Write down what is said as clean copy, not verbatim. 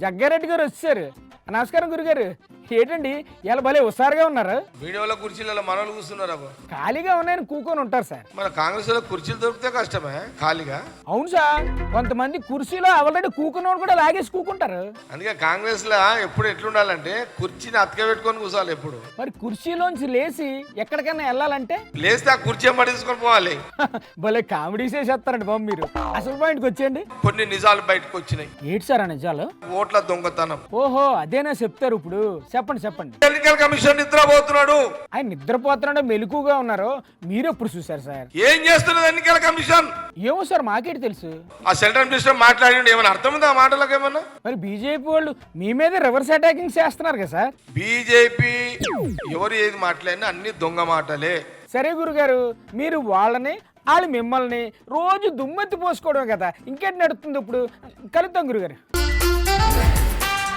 జగ్గారెడ్డి గారు వచ్చారు. నమస్కారం గురుగారు. ఏంటండి ఇలా భలే హుషారుగా ఉన్నారు? వీడియోలో కుర్చీలలో మనోళ్ళు కూర్చున్నారు అబ్బా. ఖాళీగా ఉన్నాయని కూకొని ఉంటారు సార్. మన కాంగ్రెస్ లో కుర్చీలు దొరికితే కష్టమే ఖాళీగా. అవును సార్, కొంతమంది కుర్చీలో ఆల్రెడీ కూకున్నోడు కూడా లాగేసి కూకుంటారు. అందుకే కాంగ్రెస్ లో ఎప్పుడు ఎట్లుండాలంటే కుర్చీని అతక పెట్టుకొని కూర్చోవాలి ఎప్పుడు. మరి కుర్చీలోంచి లేచి ఎక్కడికైనా వెళ్ళాలంటే లేస్తే ఆ కుర్చీ పట్టించుకొని పోవాలి. భలే కామెడీ చేసేస్తారండి బాబు మీరు. అసలు పాయింట్కి వచ్చేయండి. కొన్ని నిజాలు బయటకు వచ్చినాయి. ఏంటి సార్ ఆ నిజాలు? ఓట్ల దొంగతనం. ఓహో, అదేనా చెప్తారు ఇప్పుడు? చెప్పండి చెప్పండి. ఎన్నికల కమిషన్ నిద్రపోతున్నాడు. ఆయన నిద్రపోతున్నాడో మెలకుగా ఉన్నారో మీరు ఎప్పుడు చూసారు సార్? ఏం చేస్తున్నది ఎన్నికల కమిషన్? ఏమో సార్, మాకేటి తెలుసు. ఆ సెంట్రల్ మినిస్టర్ మాట్లాడి ఏమైనా అర్థం ఉందా ఆ మాటలకు ఏమన్నా? మరి బీజేపీ వాళ్ళు మీ మీద రివర్స్ అటాకింగ్ చేస్తున్నారు కదా సార్. బీజేపీ ఎవరు ఏది మాట్లాడినా అన్ని దొంగ మాటలే. సరే గురుగారు, మీరు వాళ్ళని వాళ్ళు మిమ్మల్ని రోజు దుమ్మెత్తి పోసుకోవడం కదా, ఇంకేంటి నడుస్తుంది ఇప్పుడు? కలుద్దాం గురుగారు.